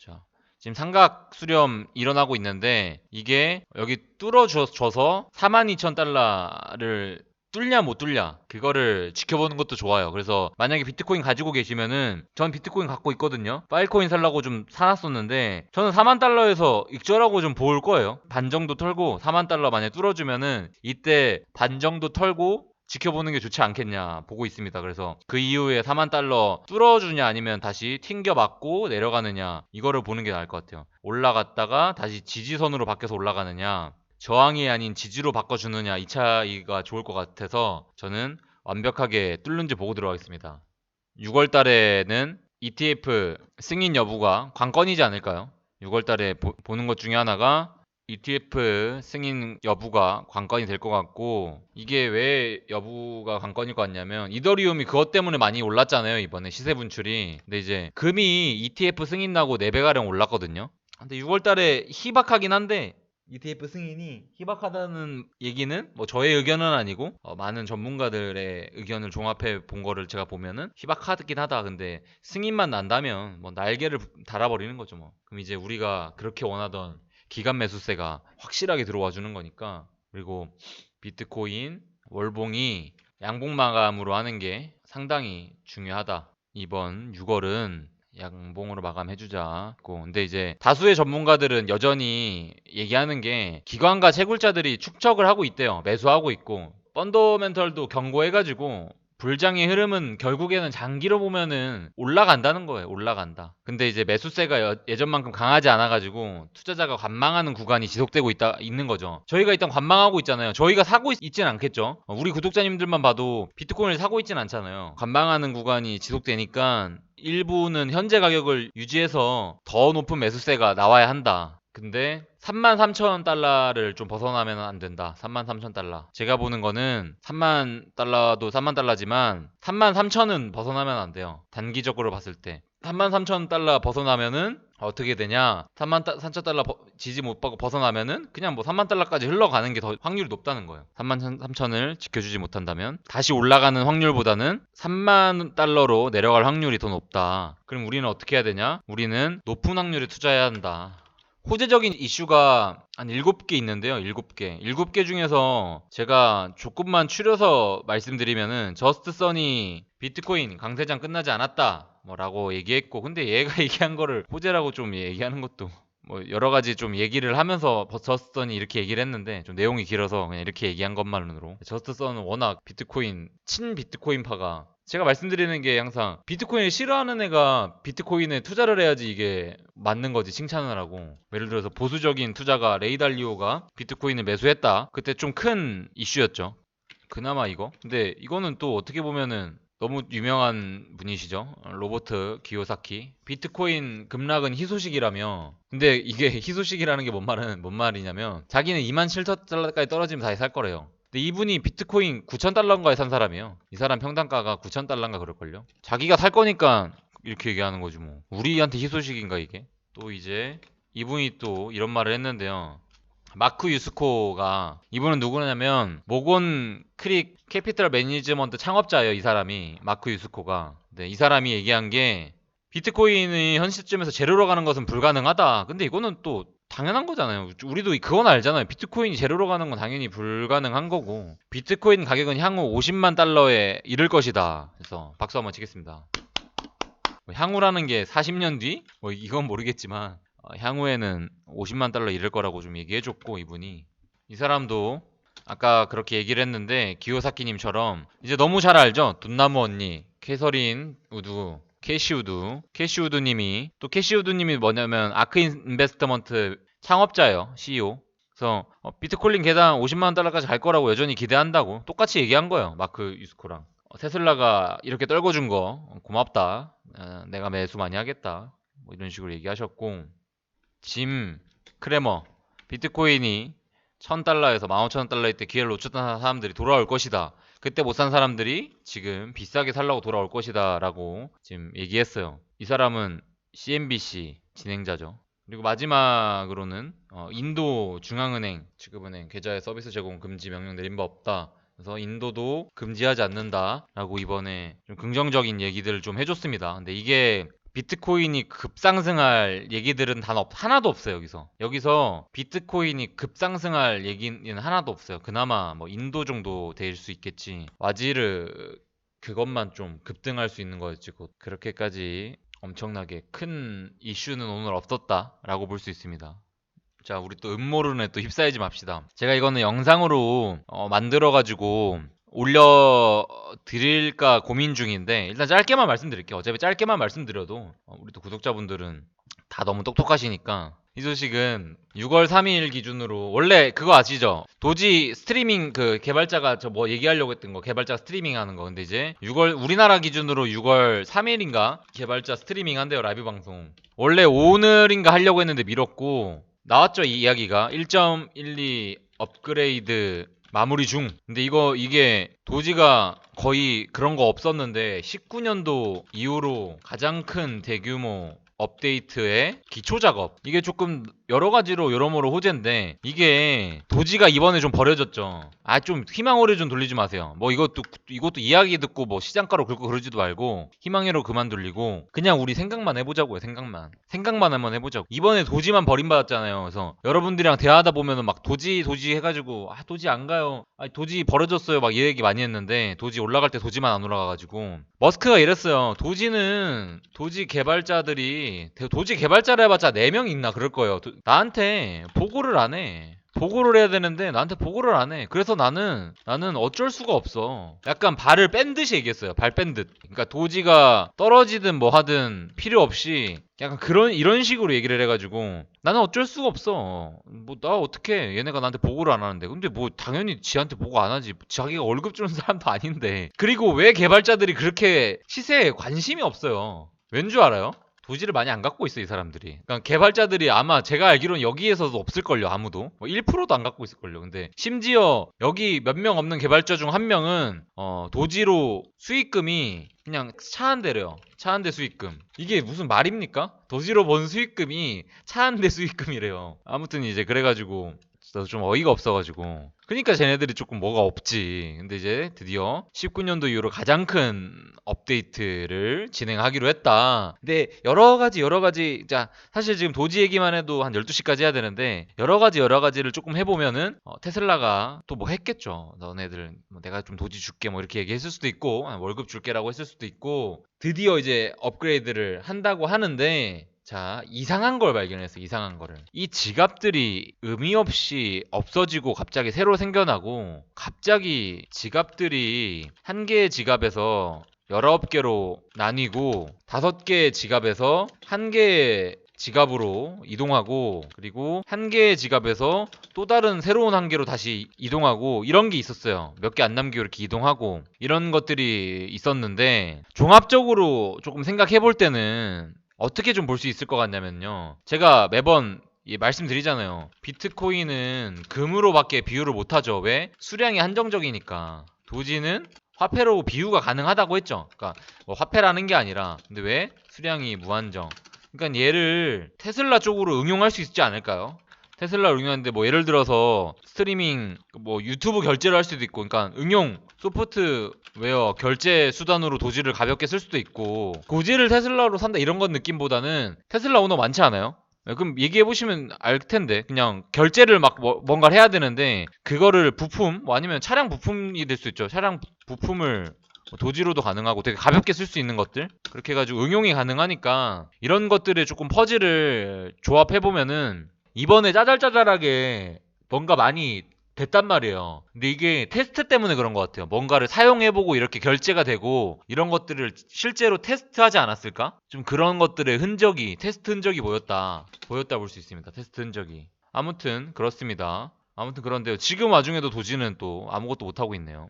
자, 지금 삼각 수렴 일어나고 있는데 이게 여기 뚫어줘서 42,000달러를 뚫냐 못 뚫냐 그거를 지켜보는 것도 좋아요. 그래서 만약에 비트코인 가지고 계시면은 전 비트코인 갖고 있거든요. 파일코인 살라고 좀 사놨었는데 저는 4만 달러에서 익절하고 좀 볼 거예요. 반 정도 털고 4만 달러 만약에 뚫어주면은 이때 반 정도 털고 지켜보는 게 좋지 않겠냐 보고 있습니다. 그래서 그 이후에 4만 달러 뚫어주냐 아니면 다시 튕겨 맞고 내려가느냐 이거를 보는 게 나을 것 같아요. 올라갔다가 다시 지지선으로 바뀌어서 올라가느냐 저항이 아닌 지지로 바꿔주느냐 이 차이가 좋을 것 같아서 저는 완벽하게 뚫는지 보고 들어가겠습니다. 6월 달에는 ETF 승인 여부가 관건이지 않을까요? 6월 달에 보는 것 중에 하나가 ETF 승인 여부가 관건이 될 것 같고 이게 왜 여부가 관건일 것 같냐면 이더리움이 그것 때문에 많이 올랐잖아요 이번에 시세 분출이. 근데 이제 금이 ETF 승인 나고 4배가량 올랐거든요. 근데 6월 달에 희박하긴 한데 ETF 승인이 희박하다는 얘기는 뭐 저의 의견은 아니고 많은 전문가들의 의견을 종합해 본 거를 제가 보면은 희박하긴 하다. 근데 승인만 난다면 뭐 날개를 달아버리는 거죠 뭐. 그럼 이제 우리가 그렇게 원하던 기간 매수세가 확실하게 들어와 주는 거니까. 그리고 비트코인 월봉이 양봉 마감으로 하는 게 상당히 중요하다. 이번 6월은 양봉으로 마감해주자. 근데 이제 다수의 전문가들은 여전히 얘기하는 게 기관과 채굴자들이 축적을 하고 있대요. 매수하고 있고 펀더멘털도 경고해가지고 불장의 흐름은 결국에는 장기로 보면은 올라간다는 거예요. 올라간다. 근데 이제 매수세가 예전만큼 강하지 않아가지고 투자자가 관망하는 구간이 지속되고 있는 거죠. 저희가 일단 관망하고 있잖아요. 저희가 사고 있진 않겠죠. 우리 구독자님들만 봐도 비트코인을 사고 있진 않잖아요. 관망하는 구간이 지속되니까 일부는 현재 가격을 유지해서 더 높은 매수세가 나와야 한다. 근데 33,000달러를 좀 벗어나면 안 된다. 33,000달러. 제가 보는 거는 3만 달러도 3만 달러지만 33,000은 벗어나면 안 돼요. 단기적으로 봤을 때. 33,000달러 벗어나면은 어떻게 되냐? 33,000달러 지지 못 받고 벗어나면은 그냥 뭐 3만 달러까지 흘러가는 게 더 확률이 높다는 거예요. 33,000을 지켜주지 못한다면 다시 올라가는 확률보다는 3만 달러로 내려갈 확률이 더 높다. 그럼 우리는 어떻게 해야 되냐? 우리는 높은 확률에 투자해야 한다. 호재적인 이슈가 한 7개 있는데요. 7개. 7개 중에서 제가 조금만 추려서 말씀드리면은 저스트 선이 비트코인 강세장 끝나지 않았다. 뭐라고 얘기했고 근데 얘가 얘기한 거를 호재라고 좀 얘기하는 것도 뭐 여러 가지 좀 얘기를 하면서 저스트 선이 이렇게 얘기를 했는데 좀 내용이 길어서 그냥 이렇게 얘기한 것만으로 저스트 선은 워낙 친 비트코인파가 제가 말씀드리는 게 항상 비트코인을 싫어하는 애가 비트코인에 투자를 해야지 이게 맞는 거지 칭찬을 하고 예를 들어서 보수적인 투자가 레이달리오가 비트코인을 매수했다 그때 좀 큰 이슈였죠 그나마 이거 근데 이거는 또 어떻게 보면은 너무 유명한 분이시죠 로버트 기요사키 비트코인 급락은 희소식이라며 근데 이게 희소식이라는 게 뭔 말이냐면 자기는 27,000달러까지 떨어지면 다시 살 거래요 근데 이분이 비트코인 9,000달러인가에 산 사람이에요. 이 사람 평단가가 9,000달러인가 그럴걸요? 자기가 살 거니까 이렇게 얘기하는 거지 뭐. 우리한테 희소식인가 이게? 또 이제 이분이 또 이런 말을 했는데요. 마크 유스코가 이분은 누구냐면 모건 크릭 캐피털 매니지먼트 창업자예요. 이 사람이 마크 유스코가. 네, 이 사람이 얘기한 게 비트코인이 현 시점에서 제로로 가는 것은 불가능하다. 근데 이거는 또 당연한 거잖아요. 우리도 그건 알잖아요. 비트코인이 제로로 가는 건 당연히 불가능한 거고 비트코인 가격은 향후 50만 달러에 이를 것이다. 그래서 박수 한번 치겠습니다. 뭐 향후라는 게 40년 뒤? 뭐 이건 모르겠지만 향후에는 50만 달러 이를 거라고 좀 얘기해줬고 이분이 이 사람도 아까 그렇게 얘기를 했는데 기요사키님처럼 이제 너무 잘 알죠? 돈나무 언니, 캐서린 우드, 캐시우드님이 또 캐시우드님이 뭐냐면 아크 인베스트먼트 창업자예요, CEO. 그래서 비트코인 계단 50만 달러까지 갈 거라고 여전히 기대한다고 똑같이 얘기한 거예요, 마크 유스코랑. 테슬라가 이렇게 떨궈준 거 고맙다. 내가 매수 많이 하겠다. 뭐 이런 식으로 얘기하셨고 짐 크레머 비트코인이 1,000달러에서 15,000달러일 때 기회를 놓쳤던 사람들이 돌아올 것이다. 그때 못 산 사람들이 지금 비싸게 살라고 돌아올 것이다 라고 지금 얘기했어요. 이 사람은 CNBC 진행자죠. 그리고 마지막으로는 인도 중앙은행 지급은행 계좌의 서비스 제공 금지 명령 내린 바 없다. 그래서 인도도 금지하지 않는다라고 이번에 좀 긍정적인 얘기들을 좀 해줬습니다. 근데 이게 비트코인이 급상승할 얘기들은 하나도 없어요, 여기서 비트코인이 급상승할 얘기는 하나도 없어요. 그나마 뭐 인도 정도 될 수 있겠지. 와지르 그것만 좀 급등할 수 있는 거였지. 곧 그렇게까지 엄청나게 큰 이슈는 오늘 없었다라고 볼 수 있습니다. 자, 우리 또 음모론에 또 휩싸이지 맙시다. 제가 이거는 영상으로 만들어가지고 올려드릴까 고민 중인데, 일단 짧게만 말씀드릴게요. 어차피 짧게만 말씀드려도 우리 또 구독자분들은 다 너무 똑똑하시니까. 이 소식은 6월 3일 기준으로, 원래 그거 아시죠? 도지 스트리밍 그 개발자가 저 뭐 얘기하려고 했던 거, 개발자 스트리밍 하는 거. 근데 이제 우리나라 기준으로 6월 3일인가 개발자 스트리밍 한대요, 라이브 방송. 원래 오늘인가 하려고 했는데 미뤘고, 나왔죠, 이 이야기가. 1.12 업그레이드 마무리 중. 근데 이게 도지가 거의 그런 거 없었는데 19년도 이후로 가장 큰 대규모 업데이트의 기초 작업. 이게 조금 여러 가지로 여러모로 호재인데, 이게 도지가 이번에 좀 버려졌죠. 좀 희망호를 좀 돌리지 마세요. 뭐 이것도 이야기 듣고 뭐 시장가로 긁고 그러지도 말고 희망회로 그만 돌리고 그냥 우리 생각만 해보자고요. 생각만 한번 해보자고. 이번에 도지만 버림받았잖아요. 그래서 여러분들이랑 대화하다 보면은 막 도지 해가지고 도지 안 가요. 도지 버려졌어요. 막 이 얘기 많이 했는데, 도지 올라갈 때 도지만 안 올라가가지고. 머스크가 이랬어요. 도지 개발자를 해봤자 4명 있나 그럴 거예요. 나한테 보고를 안 해. 보고를 해야 되는데 나한테 보고를 안 해. 그래서 나는 어쩔 수가 없어. 약간 발을 뺀 듯이 얘기했어요. 발 뺀 듯. 그러니까 도지가 떨어지든 뭐 하든 필요 없이 약간 이런 식으로 얘기를 해가지고, 나는 어쩔 수가 없어. 뭐 나 어떻게, 얘네가 나한테 보고를 안 하는데. 근데 뭐 당연히 지한테 보고 안 하지. 자기가 월급 주는 사람도 아닌데. 그리고 왜 개발자들이 그렇게 시세에 관심이 없어요? 왠 줄 알아요? 도지를 많이 안 갖고 있어, 이 사람들이. 그러니까 개발자들이 아마 제가 알기로는 여기에서도 없을걸요, 아무도. 뭐 1%도 안 갖고 있을걸요. 근데 심지어 여기 몇 명 없는 개발자 중 한 명은 도지로 수익금이 그냥 차 한 대래요. 차 한 대 수익금. 이게 무슨 말입니까? 도지로 번 수익금이 차 한 대 수익금이래요. 아무튼 이제 그래가지고 좀 어이가 없어가지고. 그러니까 쟤네들이 조금 뭐가 없지. 근데 이제 드디어 19년도 이후로 가장 큰 업데이트를 진행하기로 했다. 근데 여러 가지, 자, 사실 지금 도지 얘기만 해도 한 12시까지 해야 되는데, 여러 가지를 조금 해보면은, 테슬라가 또 뭐 했겠죠. 너네들, 뭐 내가 좀 도지 줄게, 뭐 이렇게 얘기했을 수도 있고, 월급 줄게라고 했을 수도 있고, 드디어 이제 업그레이드를 한다고 하는데, 자, 이상한 걸 발견했어, 이상한 거를. 이 지갑들이 의미 없이 없어지고 갑자기 새로 생겨나고, 갑자기 지갑들이 한 개의 지갑에서 19개로 나뉘고, 5개의 지갑에서 한 개의 지갑으로 이동하고, 그리고 한 개의 지갑에서 또 다른 새로운 한 개로 다시 이동하고, 이런 게 있었어요. 몇 개 안 남기고 이렇게 이동하고, 이런 것들이 있었는데, 종합적으로 조금 생각해 볼 때는 어떻게 좀 볼 수 있을 것 같냐면요. 제가 매번 말씀드리잖아요. 비트코인은 금으로밖에 비유를 못하죠. 왜? 수량이 한정적이니까. 도지는 화폐로 비유가 가능하다고 했죠. 그러니까 뭐 화폐라는 게 아니라, 근데 왜? 수량이 무한정. 그러니까 얘를 테슬라 쪽으로 응용할 수 있지 않을까요? 테슬라 응용하는데 뭐 예를 들어서 스트리밍 뭐 유튜브 결제를 할 수도 있고, 그러니까 응용 소프트웨어 결제 수단으로 도지를 가볍게 쓸 수도 있고, 도지를 테슬라로 산다 이런 건 느낌보다는, 테슬라 오너 많지 않아요? 그럼 얘기해보시면 알 텐데, 그냥 결제를 막 뭔가를 해야 되는데, 그거를 부품 뭐 아니면 차량 부품이 될 수 있죠. 차량 부품을 도지로도 가능하고 되게 가볍게 쓸 수 있는 것들, 그렇게 해가지고 응용이 가능하니까, 이런 것들을 조금 퍼즐을 조합해보면은 이번에 짜잘짜잘하게 뭔가 많이 됐단 말이에요. 근데 이게 테스트 때문에 그런 것 같아요. 뭔가를 사용해보고 이렇게 결제가 되고 이런 것들을 실제로 테스트하지 않았을까? 좀 그런 것들의 흔적이, 테스트 흔적이 보였다 볼 수 있습니다. 테스트 흔적이. 아무튼 그렇습니다. 아무튼 그런데요, 지금 와중에도 도지는 또 아무것도 못하고 있네요.